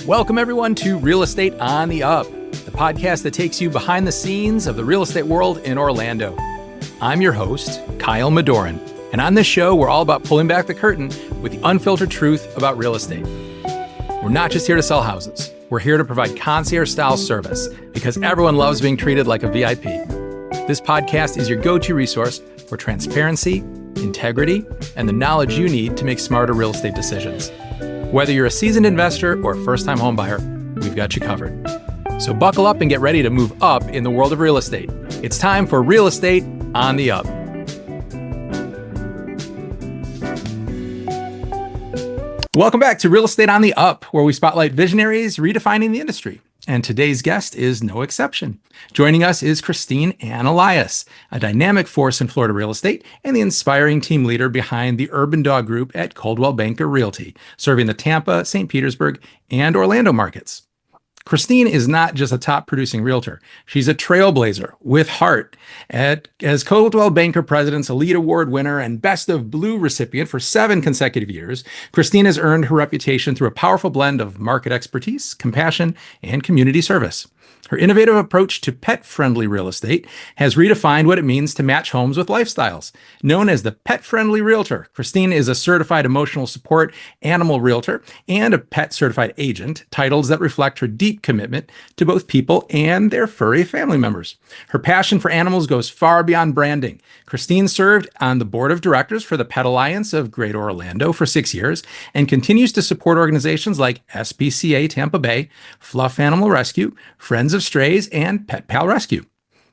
Welcome, everyone, to Real Estate on the Up, the podcast that takes you behind the scenes of the real estate world in Orlando. I'm your host, Kyle Madorin, and on this show, we're all about pulling back the curtain with the unfiltered truth about real estate. We're not just here to sell houses. We're here to provide concierge-style service because everyone loves being treated like a VIP. This podcast is your go-to resource for transparency, integrity, and the knowledge you need to make smarter real estate decisions. Whether you're a seasoned investor or a first-time home buyer, we've got you covered. So buckle up and get ready to move up in the world of real estate. It's time for Real Estate on the Up. Welcome back to Real Estate on the Up, where we spotlight visionaries redefining the industry. And today's guest is no exception. Joining us is Christine Ann Elias, a dynamic force in Florida real estate and the inspiring team leader behind the Urban Dog Group at Coldwell Banker Realty, serving the Tampa, St. Petersburg, and Orlando markets. Christine is not just a top producing realtor. She's a trailblazer with heart. As Coldwell Banker President's Elite Award winner and Best of Blue recipient for 7 consecutive years, Christine has earned her reputation through a powerful blend of market expertise, compassion, and community service. Her innovative approach to pet-friendly real estate has redefined what it means to match homes with lifestyles. Known as the pet-friendly realtor, Christine is a certified emotional support animal realtor and a pet-certified agent, titles that reflect her deep commitment to both people and their furry family members. Her passion for animals goes far beyond branding. Christine served on the board of directors for the Pet Alliance of Greater Orlando for 6 years and continues to support organizations like SPCA Tampa Bay, Fluff Animal Rescue, Friends of Strays, and Pet Pal Rescue.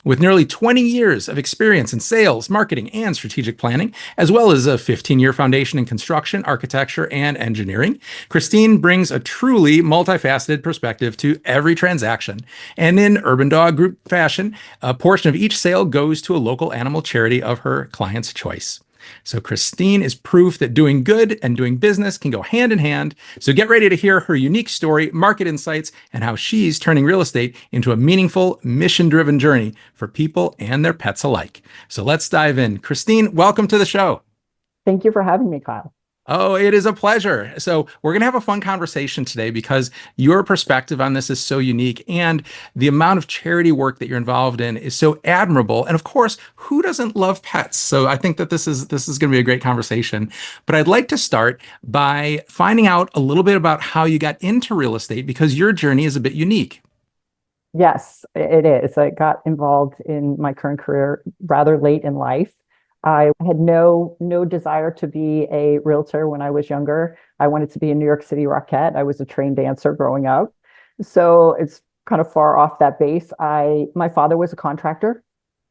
With nearly 20 years of experience in sales, marketing, and strategic planning, as well as a 15-year foundation in construction, architecture, and engineering, Christine brings a truly multifaceted perspective to every transaction. And in Urban Dog Group fashion, a portion of each sale goes to a local animal charity of her client's choice. So Christine is proof that doing good and doing business can go hand in hand. So get ready to hear her unique story, market insights, and how she's turning real estate into a meaningful, mission-driven journey for people and their pets alike. So let's dive in. Christine, welcome to the show. Thank you for having me, Kyle. Oh, it is a pleasure. So we're going to have a fun conversation today because your perspective on this is so unique and the amount of charity work that you're involved in is so admirable. And of course, who doesn't love pets? So I think that this is going to be a great conversation. But I'd like to start by finding out a little bit about how you got into real estate because your journey is a bit unique. Yes, it is. I got involved in my current career rather late in life. I had no desire to be a realtor when I was younger. I wanted to be a New York City Rockette. I was a trained dancer growing up. So it's kind of far off that base. My father was a contractor.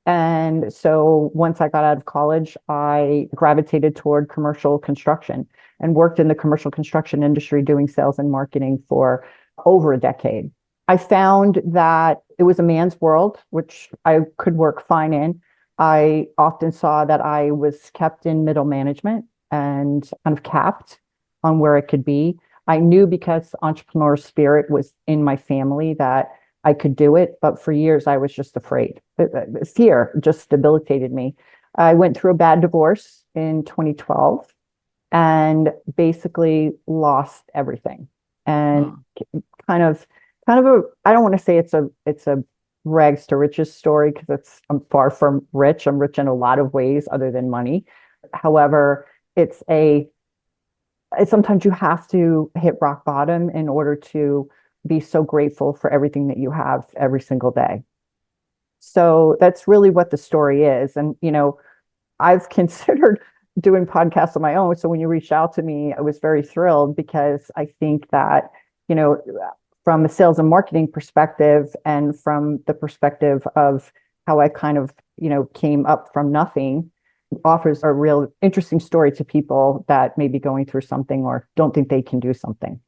And so once I got out of college, I gravitated toward commercial construction and worked in the commercial construction industry doing sales and marketing for over a decade. I found that it was a man's world, which I could work fine in. I often saw that I was kept in middle management and kind of capped on where it could be. I knew because entrepreneur spirit was in my family that I could do it, but for years I was just afraid. Fear just debilitated me. I went through a bad divorce in 2012 and basically lost everything. And kind of a, I don't want to say it's a rags to riches story because I'm far from rich. I'm rich in a lot of ways other than money. However, it's sometimes you have to hit rock bottom in order to be so grateful for everything that you have every single day. So that's really what the story is. And, I've considered doing podcasts on my own. So when you reached out to me, I was very thrilled because I think that, from a sales and marketing perspective and from the perspective of how I kind of, came up from nothing, offers a real interesting story to people that may be going through something or don't think they can do something.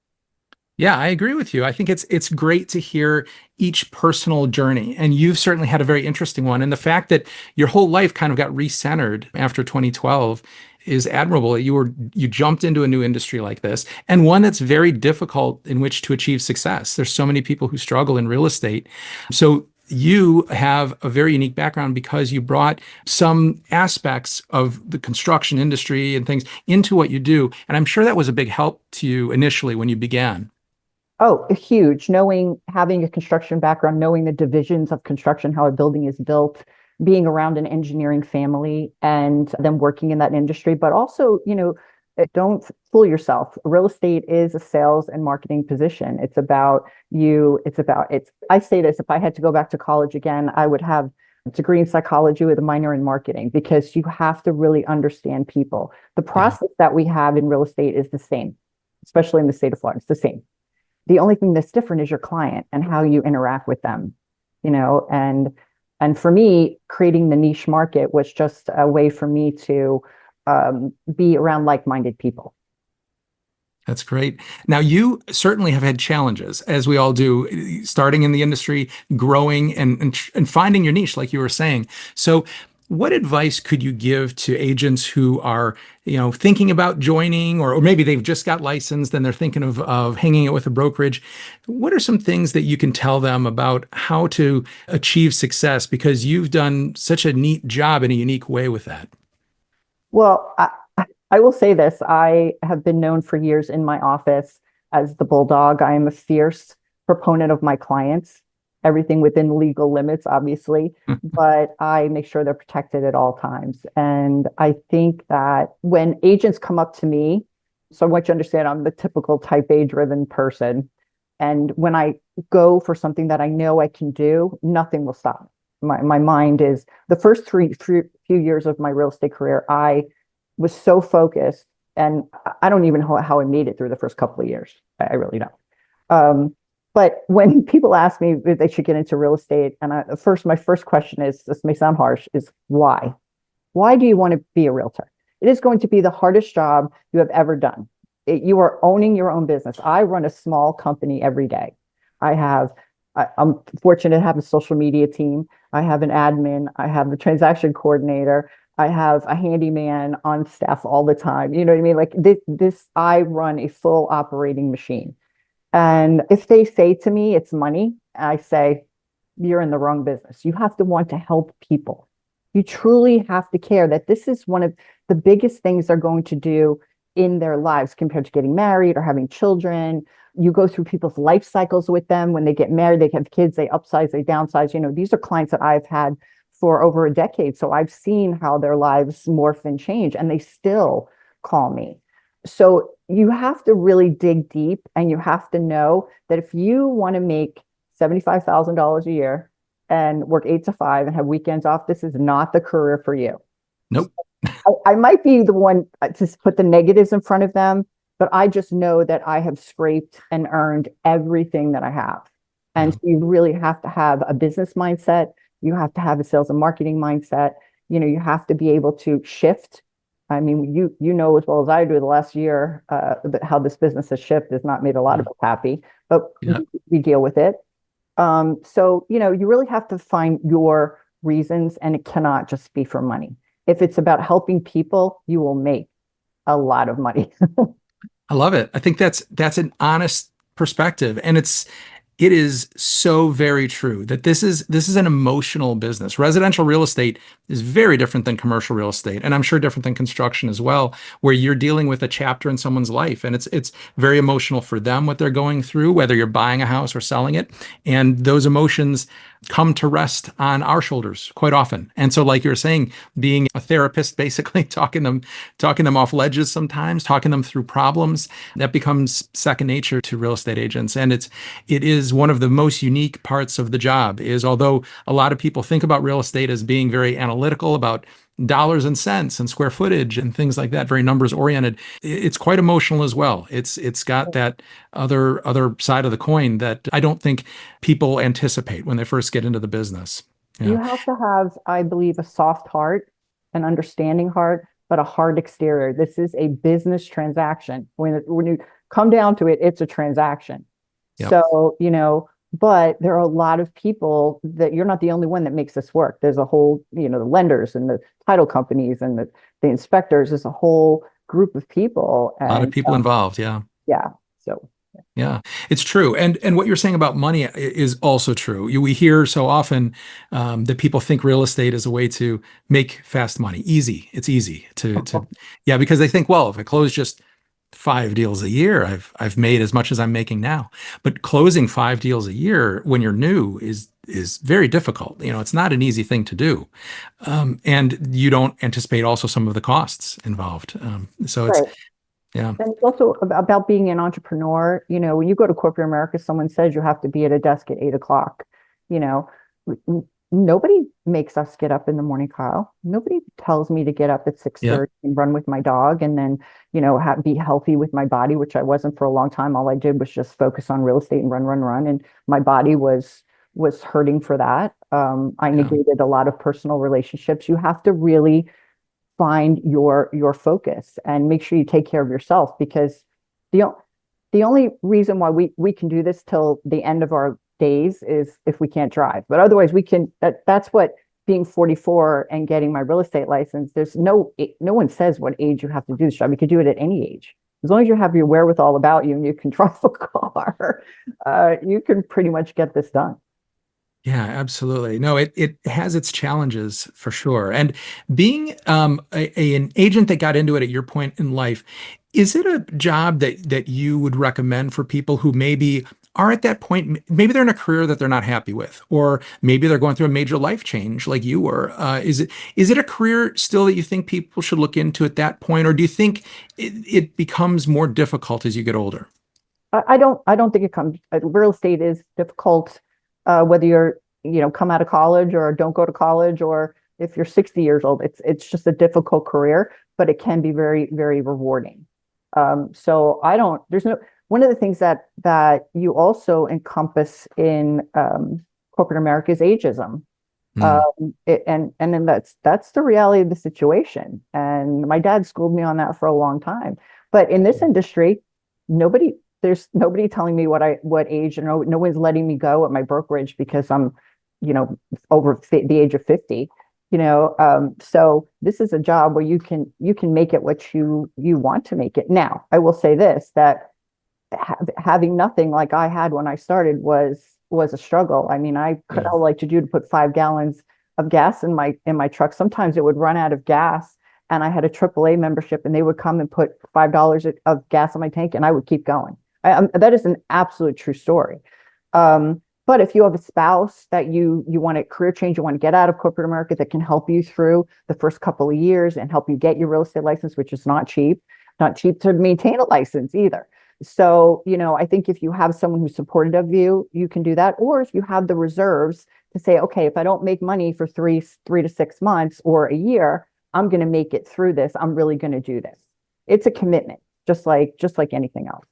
Yeah, I agree with you. I think it's great to hear each personal journey, and you've certainly had a very interesting one. And the fact that your whole life kind of got recentered after 2012 is admirable. You jumped into a new industry like this, and one that's very difficult in which to achieve success. There's so many people who struggle in real estate. So you have a very unique background because you brought some aspects of the construction industry and things into what you do. And I'm sure that was a big help to you initially when you began. Oh, huge. Knowing, having a construction background, knowing the divisions of construction, how a building is built, being around an engineering family and then working in that industry. But also, don't fool yourself. Real estate is a sales and marketing position. It's about you. I say this, if I had to go back to college again, I would have a degree in psychology with a minor in marketing because you have to really understand people. The Yeah, process that we have in real estate is the same, especially in the state of Florida. It's the same. The only thing that's different is your client and how you interact with them, and for me, creating the niche market was just a way for me to be around like-minded people. that's great. Now, you certainly have had challenges, as we all do, starting in the industry, growing and finding your niche, like you were saying. So, what advice could you give to agents who are, thinking about joining, or maybe they've just got licensed and they're thinking of hanging it with a brokerage? What are some things that you can tell them about how to achieve success? Because you've done such a neat job in a unique way with that. Well, I will say this. I have been known for years in my office as the bulldog. I am a fierce proponent of my clients, everything within legal limits, obviously, but I make sure they're protected at all times. And I think that when agents come up to me, so I want you to understand I'm the typical type A driven person. And when I go for something that I know I can do, nothing will stop me. My mind is the first few years of my real estate career, I was so focused, and I don't even know how I made it through the first couple of years. I really don't. But when people ask me if they should get into real estate, and my first question is, this may sound harsh, is why? Why do you want to be a realtor? It is going to be the hardest job you have ever done. You are owning your own business. I run a small company every day. I'm fortunate to have a social media team. I have an admin. I have a transaction coordinator. I have a handyman on staff all the time. You know what I mean? Like I run a full operating machine. And if they say to me it's money, I say, you're in the wrong business. You have to want to help people. You truly have to care that this is one of the biggest things they're going to do in their lives compared to getting married or having children. You go through people's life cycles with them. When they get married, they have kids, they upsize, they downsize. These are clients that I've had for over a decade. So I've seen how their lives morph and change, and they still call me. So you have to really dig deep, and you have to know that if you want to make $75,000 a year and work 8 to 5 and have weekends off, this is not the career for you. Nope. I might be the one to put the negatives in front of them, but I just know that I have scraped and earned everything that I have. And Yeah. so you really have to have a business mindset. You have to have a sales and marketing mindset. You have to be able to shift. I mean, you know as well as I do, the last year, how this business has shifted has not made a lot of us happy, but Yeah. we deal with it. So, you really have to find your reasons, and it cannot just be for money. If it's about helping people, you will make a lot of money. I love it. I think that's an honest perspective, and it is so very true that this is an emotional business. Residential real estate is very different than commercial real estate, and I'm sure different than construction as well, where you're dealing with a chapter in someone's life, and it's very emotional for them what they're going through, whether you're buying a house or selling it, and those emotions come to rest on our shoulders quite often. And so, like you're saying, being a therapist, basically talking them off ledges sometimes, talking them through problems, that becomes second nature to real estate agents. And it is one of the most unique parts of the job. Is although a lot of people think about real estate as being very analytical about dollars and cents and square footage and things like that, very numbers oriented, it's quite emotional as well. It's got that other side of the coin that I don't think people anticipate when they first get into the business. You Yeah. have to have, I believe, a soft heart, an understanding heart, but a hard exterior. This is a business transaction. When you come down to it, it's a transaction. Yep. So, but there are a lot of people that you're not the only one that makes this work. There's a whole, the lenders and the title companies and the inspectors. There's a whole group of people. A lot of And people involved. Yeah. yeah, so Yeah, it's true. And what you're saying about money is also true. We hear so often that people think real estate is a way to make fast money. Easy. It's easy to yeah, because they think, well, if I close just 5 deals a year, I've made as much as I'm making now. But closing 5 deals a year when you're new is very difficult. It's not an easy thing to do. And you don't anticipate also some of the costs involved. So it's, Right. yeah, And it's also about being an entrepreneur. When you go to corporate America, someone says you have to be at a desk at 8 o'clock. You know, nobody makes us get up in the morning, Kyle. Nobody tells me to get up at six yeah, thirty and run with my dog and then, be healthy with my body, which I wasn't for a long time. All I did was just focus on real estate and run, run, run. And my body was hurting for that. I yeah, negated a lot of personal relationships. You have to really find your focus and make sure you take care of yourself because the the only reason why we can do this till the end of our days is if we can't drive. But otherwise we can that's what being 44 and getting my real estate license, there's no one says what age you have to do this job. You could do it at any age. As long as you have your wherewithal about you and you can drive a car, you can pretty much get this done. yeah, absolutely. No, it has its challenges for sure. And being an agent that got into it at your point in life, is it a job that you would recommend for people who maybe are at that point? Maybe they're in a career that they're not happy with, or maybe they're going through a major life change like you were. Is it a career still that you think people should look into at that point, or do you think it becomes more difficult as you get older? I don't think it comes. Real estate is difficult, whether you're, come out of college or don't go to college, or if you're 60 years old. It's just a difficult career, but it can be very, very rewarding. So I don't. There's no. One of the things that you also encompass in corporate America is ageism. Hmm. And then that's the reality of the situation. And my dad schooled me on that for a long time. But in this industry, nobody there's nobody telling me what age, and no one's letting me go at my brokerage because I'm, over the age of 50. So this is a job where you can make it what you want to make it. Now, I will say this, that having nothing like I had when I started was a struggle. I mean, I could Yeah. all like to do to put 5 gallons of gas in my truck. Sometimes it would run out of gas, and I had a AAA membership, and they would come and put $5 of gas in my tank, and I would keep going. That is an absolute true story. But if you have a spouse that you want a career change, you want to get out of corporate America, that can help you through the first couple of years and help you get your real estate license, which is not cheap to maintain a license either. So, I think if you have someone who's supportive of you, you can do that. Or if you have the reserves to say, okay, if I don't make money for three to 6 months or a year, I'm going to make it through this. I'm really going to do this. It's a commitment, just like anything else.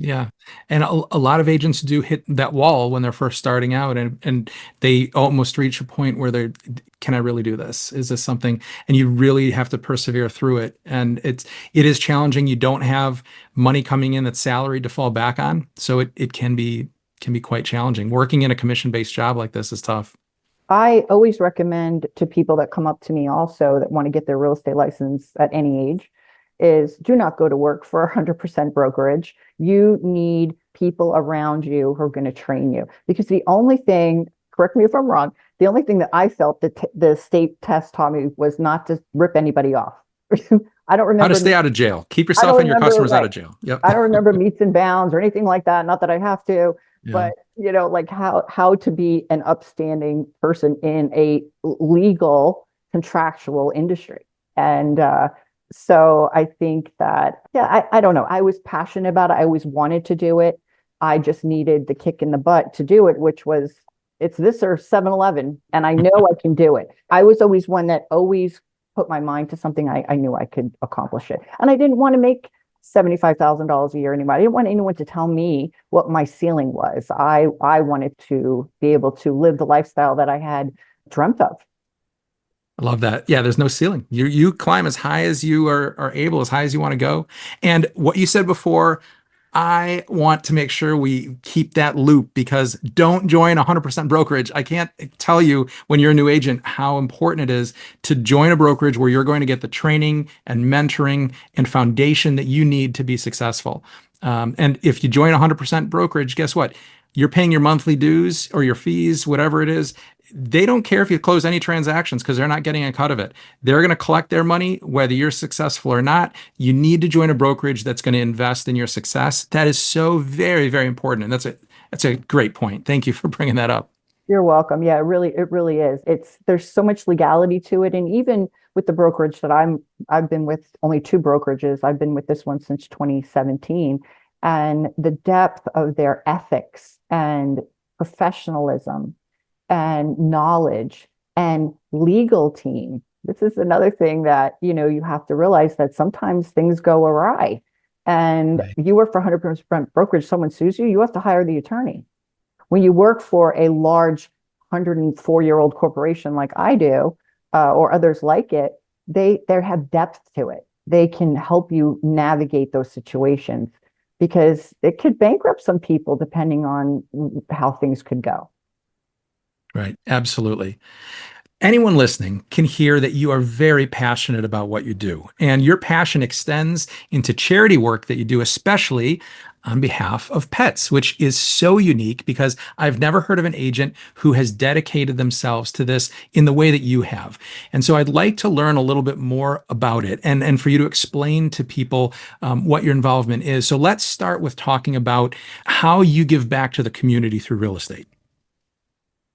Yeah. And a lot of agents do hit that wall when they're first starting out, and they almost reach a point where can I really do this? Is this something? And you really have to persevere through it. And it is challenging. You don't have money coming in that's salaried to fall back on. So it can be quite challenging. Working in a commission-based job like this is tough. I always recommend to people that come up to me also that want to get their real estate license at any age is do not go to work for 100% brokerage. You need people around you who are going to train you, because the only thing, correct me if I'm wrong, the only thing that I felt that the state test taught me was not to rip anybody off. I don't How to remember stay out of jail. Keep I yourself don't and your remember, customers out right. of jail. Yep. I don't remember meets and bounds or anything like that. Not that I have to, Yeah. but like how to be an upstanding person in a legal contractual industry. And so I think that, yeah, I don't know. I was passionate about it. I always wanted to do it. I just needed the kick in the butt to do it, which was it's this or 7-Eleven, and I know I can do it. I was always one that always put my mind to something. I knew I could accomplish it. And I didn't want to make $75,000 a year anymore. I didn't want anyone to tell me what my ceiling was. I wanted to be able to live the lifestyle that I had dreamt of. I love that. Yeah, there's no ceiling. You climb as high as you are able, as high as you want to go. And what you said before, I want to make sure we keep that loop, because don't join 100% brokerage. I can't tell you when you're a new agent how important it is to join a brokerage where you're going to get the training and mentoring and foundation that you need to be successful. And if you join 100% brokerage, guess what? You're paying your monthly dues or your fees, whatever it is. they don't care if you close any transactions because they're not getting a cut of it. They're going to collect their money whether you're successful or not. You need to join a brokerage that's going to invest in your success. That is so very, very important. And that's a great point. Thank you for bringing that up. You're welcome. Yeah, it really is. There's so much legality to it. And even with the brokerage that I've been with only two brokerages. I've been with this one since 2017. And the depth of their ethics and professionalism and knowledge and legal team. This is another thing that, you have to realize that sometimes things go awry. And Right. you work for 100% brokerage, someone sues you, you have to hire the attorney. When you work for a large 104-year-old corporation like I do, or others like it, they have depth to it. They can help you navigate those situations because it could bankrupt some people depending on how things could go. Right. Absolutely. Anyone listening can hear that you are very passionate about what you do, and your passion extends into charity work that you do, especially on behalf of pets, which is so unique because I've never heard of an agent who has dedicated themselves to this in the way that you have. And so I'd like to learn a little bit more about it and for you to explain to people what your involvement is. So let's start with talking about how you give back to the community through real estate.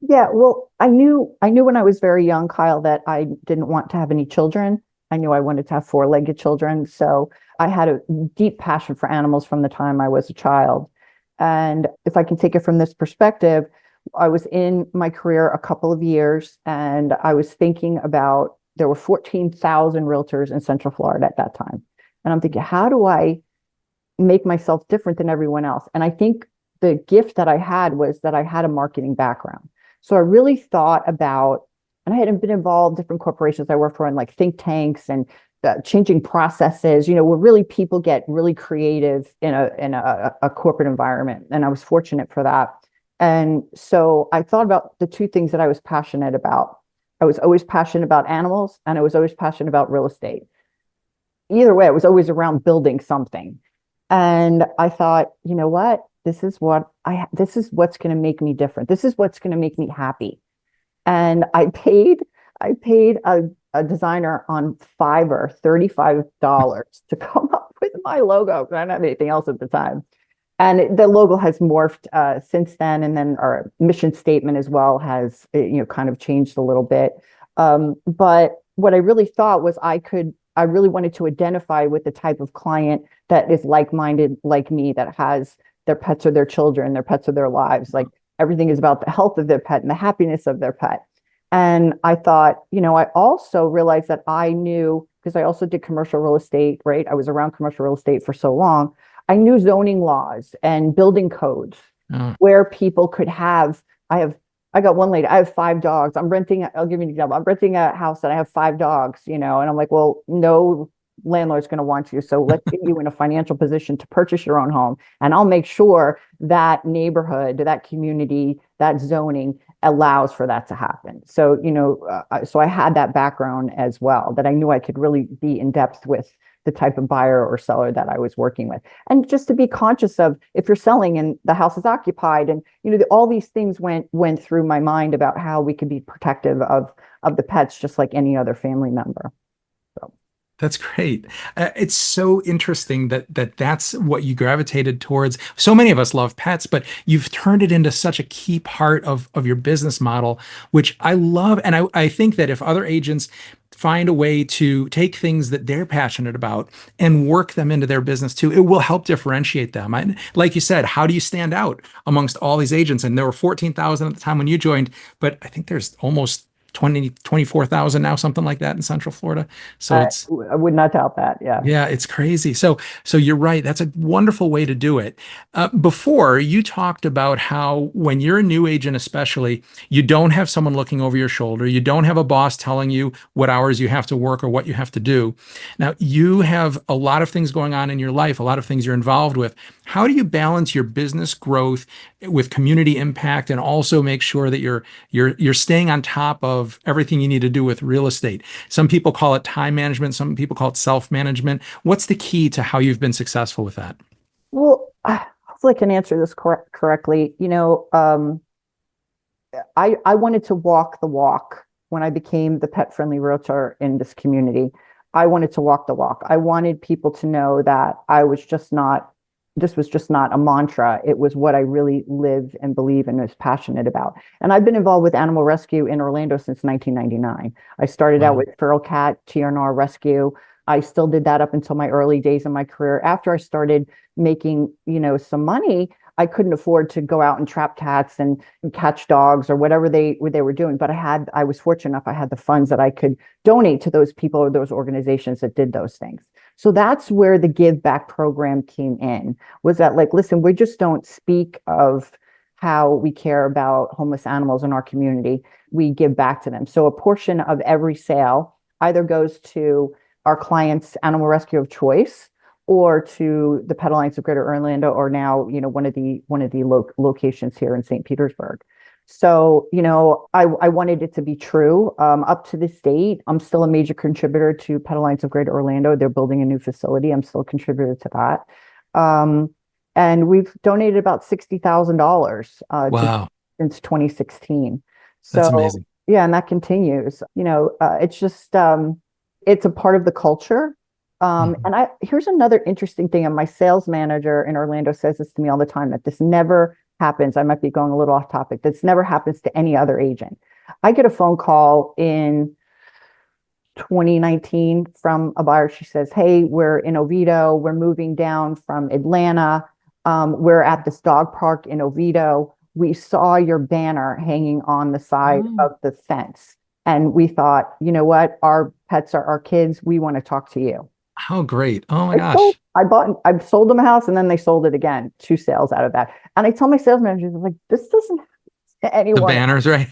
Yeah, well, I knew when I was very young, Kyle, that I didn't want to have any children. I knew I wanted to have four-legged children. So I had a deep passion for animals from the time I was a child. And if I can take it from this perspective, I was in my career a couple of years and I was thinking about there were 14,000 realtors in Central Florida at that time. And I'm thinking, how do I make myself different than everyone else? And I think the gift that I had was that I had a marketing background. So I really thought about, and I had been involved in different corporations I worked for in like think tanks and changing processes, where really people get really creative in a corporate environment. And I was fortunate for that. And so I thought about the two things that I was passionate about. I was always passionate about animals and I was always passionate about real estate. Either way, I was always around building something. And I thought, you know what? This is what's going to make me different. This is what's going to make me happy. And I paid a designer on Fiverr $35 to come up with my logo. I didn't have anything else at the time. And the logo has morphed since then. And then our mission statement as well has, kind of changed a little bit. But what I really thought was I really wanted to identify with the type of client that is like-minded like me, that has their pets or their children, their pets or their lives. Like everything is about the health of their pet and the happiness of their pet. And I thought, I also realized that I knew, because I also did commercial real estate, right? I was around commercial real estate for so long. I knew zoning laws and building codes Oh, where people could have, I got one lady, I have five dogs. I'll give you an example. I'm renting a house and I have five dogs, and I'm like, well, no landlord's going to want you. So let's get you in a financial position to purchase your own home. And I'll make sure that neighborhood, that community, that zoning allows for that to happen. So, so I had that background as well, that I knew I could really be in depth with the type of buyer or seller that I was working with. And just to be conscious of if you're selling and the house is occupied and, all these things went through my mind about how we could be protective of the pets, just like any other family member. So. that's great. It's so interesting that's what you gravitated towards. So many of us love pets, but you've turned it into such a key part of your business model, which I love. And I think that if other agents find a way to take things that they're passionate about and work them into their business too, it will help differentiate them. And like you said, how do you stand out amongst all these agents? And there were 14,000 at the time when you joined, but I think there's almost 24,000 now, something like that in Central Florida. So it's I would not doubt that. Yeah. yeah, it's crazy. So you're right. That's a wonderful way to do it. Before you talked about how when you're a new agent, especially, you don't have someone looking over your shoulder. You don't have a boss telling you what hours you have to work or what you have to do. Now you have a lot of things going on in your life, a lot of things you're involved with. How do you balance your business growth with community impact and also make sure that you're staying on top of everything you need to do with real estate? Some people call it time management, some people call it self-management. What's the key to how you've been successful with that? Well, hopefully I can answer this correctly. I wanted to walk the walk when I became the pet friendly realtor in this community. I wanted to walk the walk. I wanted people to know that I was just not, this was just not a mantra. It was what I really live and believe and was passionate about. And I've been involved with animal rescue in Orlando since 1999. I started out Wow. with feral cat, TNR rescue. I still did that up until my early days in my career. After I started making, some money, I couldn't afford to go out and trap cats and catch dogs or whatever they were doing. But I was fortunate enough, I had the funds that I could donate to those people or those organizations that did those things. So that's where the Give Back program came in, was that like, listen, we just don't speak of how we care about homeless animals in our community. We give back to them. So a portion of every sale either goes to our clients' animal rescue of choice or to the Pet Alliance of Greater Orlando, or now, one of the locations here in St. Petersburg. So, I wanted it to be true. Up to this date, I'm still a major contributor to Pet Alliance of Greater Orlando. They're building a new facility. I'm still a contributor to that. And we've donated about $60,000 to Wow. since 2016. That's So amazing. yeah, and that continues. It's just it's a part of the culture. Mhm. And here's another interesting thing, and my sales manager in Orlando says this to me all the time, that this never happens. I might be going a little off topic. This never happens to any other agent. I get a phone call in 2019 from a buyer. She says, "Hey, we're in Oviedo. We're moving down from Atlanta. We're at this dog park in Oviedo. We saw your banner hanging on the side Oh, of the fence. And we thought, you know what? Our pets are our kids. We want to talk to you." how great. Oh my I gosh. sold them a house and then they sold it again, two sales out of that. And I tell my sales managers, I'm like, this doesn't happen to The anyone. banners, right?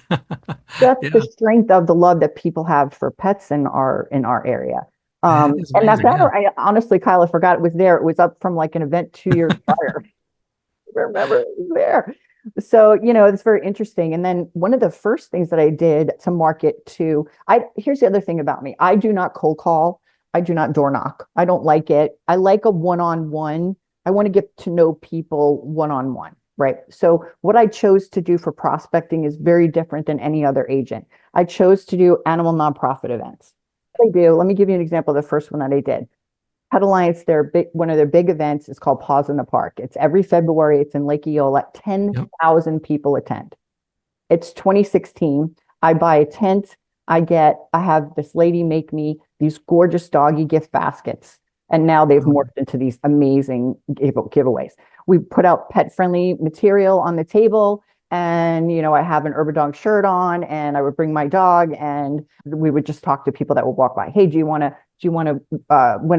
That's the Yeah, strength of the love that people have for pets in our area. that is And that amazing. Yeah. banner, I honestly, Kyle, I forgot it was there. It was up from like an event 2 years prior. I remember it was there. So, it's very interesting. And then one of the first things that I did to market to, here's the other thing about me. I do not cold call. I do not door knock. I don't like it. I like a one-on-one. I want to get to know people one-on-one, right? So what I chose to do for prospecting is very different than any other agent. I chose to do animal nonprofit events. What I do, let me give you an example of the first one that I did. Pet Alliance, one of their big events is called Paws in the Park. It's every February. It's in Lake Eola. Yep. 10,000 people attend. It's 2016. I buy a tent. I have this lady make me these gorgeous doggy gift baskets. And now they've Oh, morphed into these amazing giveaways. We put out pet friendly material on the table. And, I have an Urbadog shirt on and I would bring my dog and we would just talk to people that would walk by. Hey, do you want to win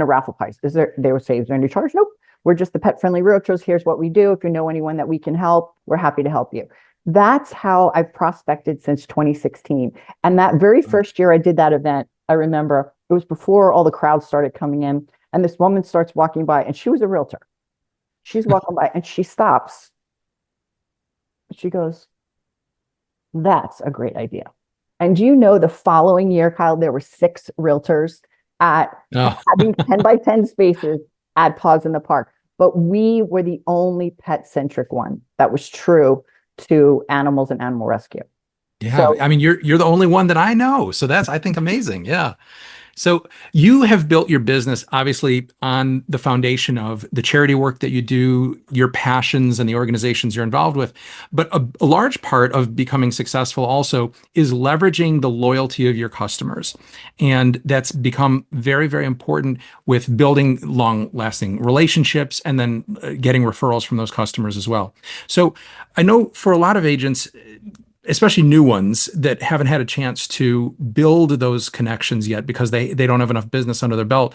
a raffle prize? They would say, is there any charge? Nope. We're just the pet friendly realtors. Here's what we do. If you know anyone that we can help, we're happy to help you. That's how I've prospected since 2016. And that very first year I did that event, I remember it was before all the crowds started coming in. And this woman starts walking by, and she was a realtor. She's walking by and she stops. She goes, "That's a great idea." And do you know the following year, Kyle, there were 6 realtors at oh. having 10 by 10 spaces at Paws in the Park. But we were the only pet centric one that was true to animals and animal rescue. Yeah. So I mean, you're the only one that I know. So that's, I think, amazing. Yeah. So you have built your business obviously on the foundation of the charity work that you do, your passions and the organizations you're involved with. But a large part of becoming successful also is leveraging the loyalty of your customers. And that's become very, very important with building long-lasting relationships and then getting referrals from those customers as well. So I know for a lot of agents, especially new ones that haven't had a chance to build those connections yet because they don't have enough business under their belt.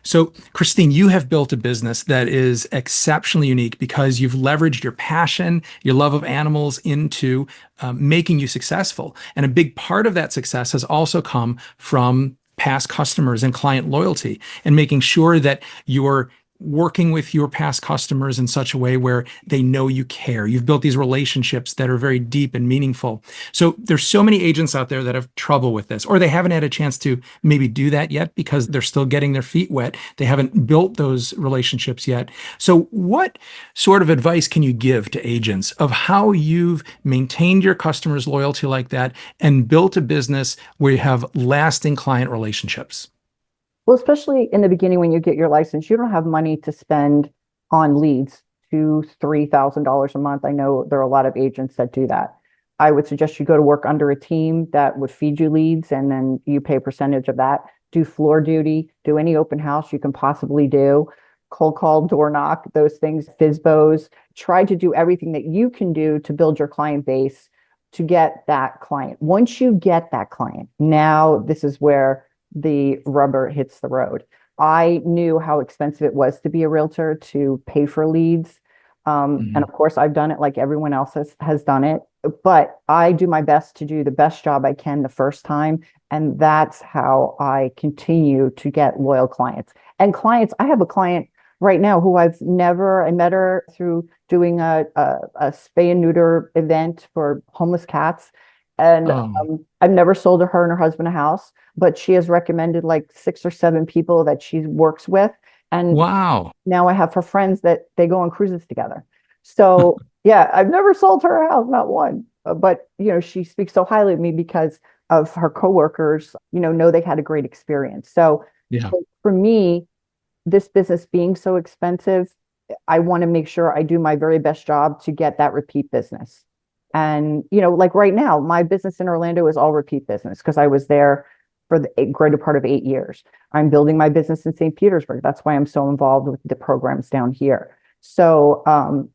So, Christine, you have built a business that is exceptionally unique because you've leveraged your passion, your love of animals into making you successful. And a big part of that success has also come from past customers and client loyalty and making sure that you're working with your past customers in such a way where they know you care. You've built these relationships that are very deep and meaningful. So there's so many agents out there that have trouble with this, or they haven't had a chance to maybe do that yet because they're still getting their feet wet. They haven't built those relationships yet. So what sort of advice can you give to agents of how you've maintained your customers' loyalty like that and built a business where you have lasting client relationships? Well, especially in the beginning when you get your license, you don't have money to spend on leads, $2,000, $3,000 a month. I know there are a lot of agents that do that. I would suggest you go to work under a team that would feed you leads, and then you pay a percentage of that. Do floor duty, do any open house you can possibly do, cold call, door knock, those things, FISBOs. Try to do everything that you can do to build your client base to get that client. Once you get that client, now this is where the rubber hits the road. I knew how expensive it was to be a realtor, to pay for leads. And Mhm. of course, I've done it like everyone else has done it. But I do my best to do the best job I can the first time. And that's how I continue to get loyal clients. And clients, I have a client right now who I met her through doing a spay and neuter event for homeless cats. And Oh, I've never sold her and her husband a house, but she has recommended like 6 or 7 people that she works with. And wow. now I have her friends that they go on cruises together. So yeah, I've never sold her a house, not one. But she speaks so highly of me because of her coworkers, know they had a great experience. So Yeah. for me, this business being so expensive, I want to make sure I do my very best job to get that repeat business. And, like right now, my business in Orlando is all repeat business because I was there for the greater part of 8 years. I'm building my business in St. Petersburg. That's why I'm so involved with the programs down here. So,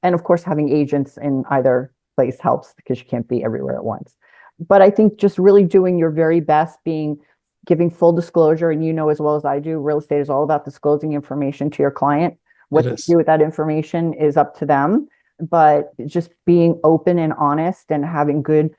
and of course, having agents in either place helps because you can't be everywhere at once. But I think just really doing your very best, giving full disclosure, and as well as I do, real estate is all about disclosing information to your client. It What they is. do with that information is up to them, but just being open and honest and having good,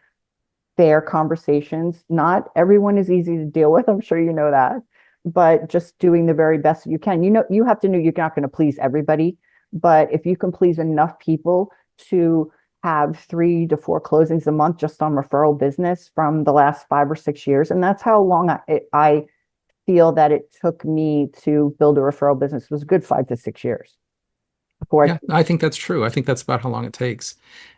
fair conversations. Not everyone is easy to deal with. I'm sure you know that, but just doing the very best that you can. You have to know you're not going to please everybody, but if you can please enough people to have 3 to 4 closings a month just on referral business from the last 5 or 6 years, and that's how long I feel that it took me to build a referral business. It was a good 5 to 6 years before Yeah, I think that's true. I think that's about how long it takes.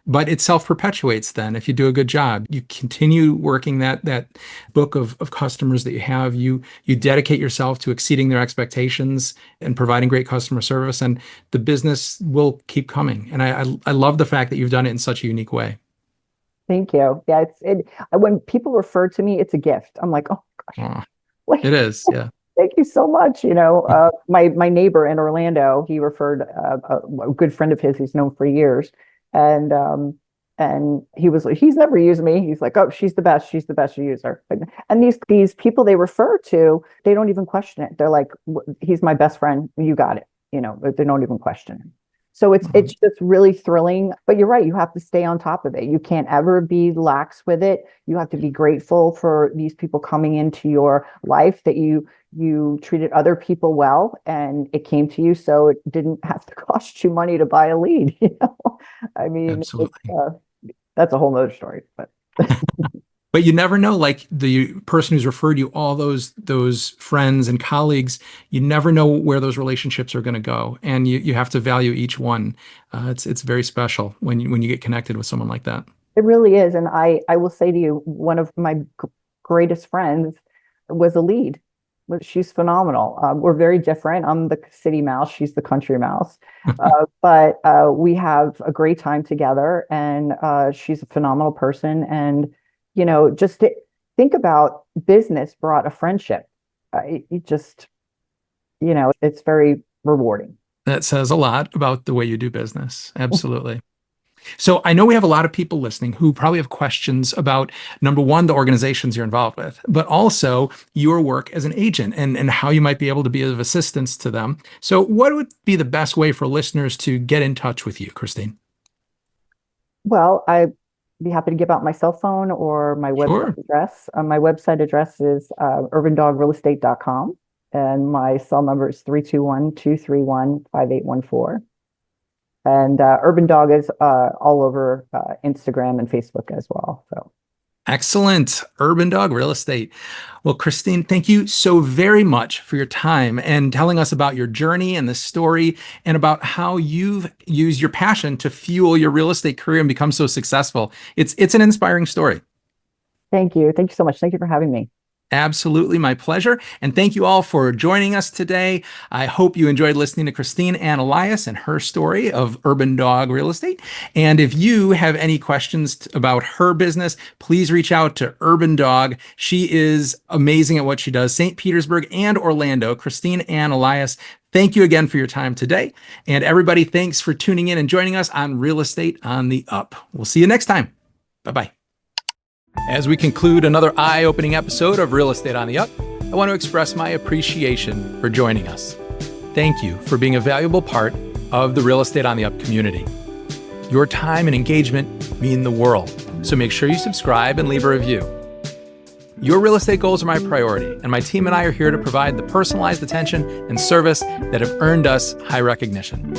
But it self-perpetuates then if you do a good job. You continue working that book of customers that you have. You dedicate yourself to exceeding their expectations and providing great customer service, and the business will keep coming. And I love the fact that you've done it in such a unique way. Thank you. Yeah, when people refer to me, it's a gift. I'm like, oh gosh, Aw, like, it is, yeah. thank you so much. My neighbor in Orlando, he referred a good friend of his he's known for years, and he was like, he's never used me. He's like, oh, she's the best. She's the best user. And these people they refer to, they don't even question it. They're like, he's my best friend. You got it. They don't even question it. So it's Um, just really thrilling. But you're right, you have to stay on top of it. You can't ever be lax with it. You have to be grateful for these people coming into your life, that you treated other people well and it came to you, so it didn't have to cost you money to buy a lead. I mean, Absolutely. that's a whole nother story, but But you never know, like the person who's referred you, all those friends and colleagues, you never know where those relationships are going to go, and you have to value each one. It's very special when you get connected with someone like that. it really is. And I will say to you, one of my greatest friends was a lead. She's phenomenal. We're very different. I'm the city mouse. She's the country mouse. But we have a great time together, and she's a phenomenal person. And, just think about business brought a friendship. It just, it's very rewarding. That says a lot about the way you do business. Absolutely. So I know we have a lot of people listening who probably have questions about number one, the organizations you're involved with, but also your work as an agent and how you might be able to be of assistance to them. So what would be the best way for listeners to get in touch with you, Christine? Well, I'd be happy to give out my cell phone or my website Sure. address. My website address is urbandogrealestate.com. and my cell number is 321-231-5814. And Urban Dog is all over Instagram and Facebook as well. So. Excellent. Urban Dog Real Estate. Well, Christine, thank you so very much for your time and telling us about your journey and the story and about how you've used your passion to fuel your real estate career and become so successful. It's an inspiring story. Thank you. Thank you so much. Thank you for having me. Absolutely, my pleasure. And thank you all for joining us today. I hope you enjoyed listening to Christine Ann Elias and her story of Urban Dog Real Estate. And if you have any questions about her business, please reach out to Urban Dog. She is amazing at what she does. St. Petersburg and Orlando, Christine Ann Elias. Thank you again for your time today. And everybody, thanks for tuning in and joining us on Real Estate on the Up. We'll see you next time. Bye-bye. As we conclude another eye-opening episode of Real Estate on the Up, I want to express my appreciation for joining us. Thank you for being a valuable part of the Real Estate on the Up community. Your time and engagement mean the world, so make sure you subscribe and leave a review. Your real estate goals are my priority, and my team and I are here to provide the personalized attention and service that have earned us high recognition.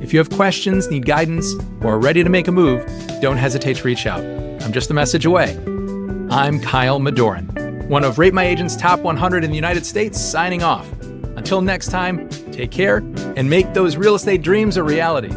If you have questions, need guidance, or are ready to make a move, don't hesitate to reach out. I'm just a message away. I'm Kyle Madorin, one of Rate My Agent's top 100 in the United States, signing off. Until next time, take care and make those real estate dreams a reality.